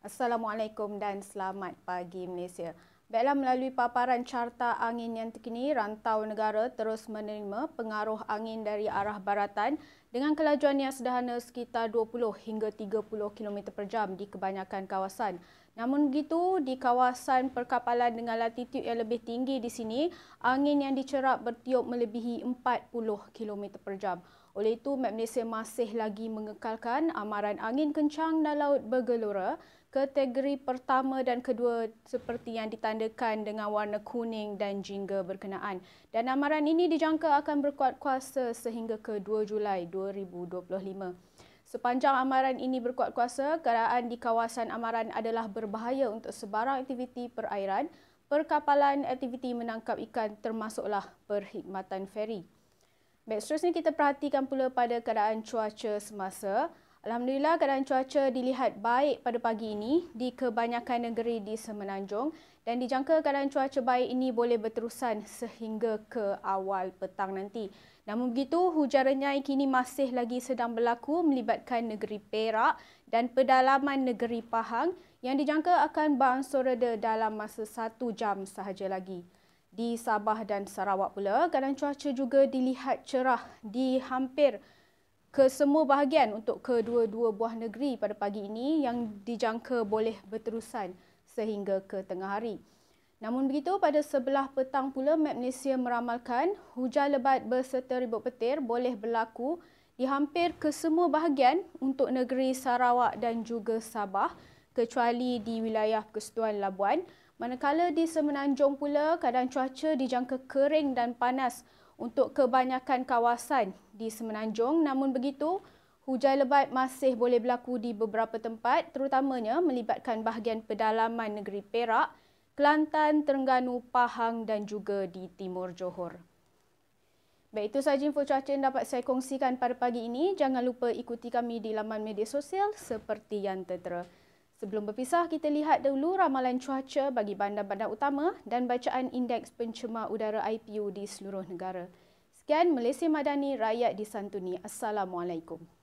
Assalamualaikum dan selamat pagi Malaysia. Baiklah, melalui paparan carta angin yang terkini, rantau negara terus menerima pengaruh angin dari arah baratan dengan kelajuan yang sederhana sekitar 20 hingga 30 km per jam di kebanyakan kawasan. Namun begitu, di kawasan perkapalan dengan latitude yang lebih tinggi di sini, angin yang dicerap bertiup melebihi 40 km per jam. Oleh itu, Met Malaysia masih lagi mengekalkan amaran angin kencang dan laut bergelora kategori pertama dan kedua seperti yang ditandakan dengan warna kuning dan jingga berkenaan. Dan amaran ini dijangka akan berkuat kuasa sehingga ke 2 Julai 2025. Sepanjang amaran ini berkuat kuasa, keadaan di kawasan amaran adalah berbahaya untuk sebarang aktiviti perairan, perkapalan, aktiviti menangkap ikan termasuklah perkhidmatan feri. Baik, seterusnya kita perhatikan pula pada keadaan cuaca semasa. Alhamdulillah, keadaan cuaca dilihat baik pada pagi ini di kebanyakan negeri di Semenanjung dan dijangka keadaan cuaca baik ini boleh berterusan sehingga ke awal petang nanti. Namun begitu, hujan renyai kini masih lagi sedang berlaku melibatkan negeri Perak dan pedalaman negeri Pahang yang dijangka akan berangsur reda dalam masa 1 jam sahaja lagi. Di Sabah dan Sarawak pula, keadaan cuaca juga dilihat cerah di hampir ke semua bahagian untuk kedua-dua buah negeri pada pagi ini yang dijangka boleh berterusan sehingga ke tengah hari. Namun begitu, pada sebelah petang pula Met Malaysia meramalkan hujan lebat berserta ribut petir boleh berlaku di hampir ke semua bahagian untuk negeri Sarawak dan juga Sabah kecuali di wilayah Persekutuan Labuan. Manakala di Semenanjung pula keadaan cuaca dijangka kering dan panas untuk kebanyakan kawasan di Semenanjung. Namun begitu, hujan lebat masih boleh berlaku di beberapa tempat terutamanya melibatkan bahagian pedalaman negeri Perak, Kelantan, Terengganu, Pahang dan juga di Timur Johor. Baik, itu sahaja info cuaca yang dapat saya kongsikan pada pagi ini. Jangan lupa ikuti kami di laman media sosial seperti yang tertera. Sebelum berpisah, kita lihat dahulu ramalan cuaca bagi bandar-bandar utama dan bacaan indeks pencemar udara IPU di seluruh negara. Sekian, Malaysia Madani, rakyat disantuni. Assalamualaikum.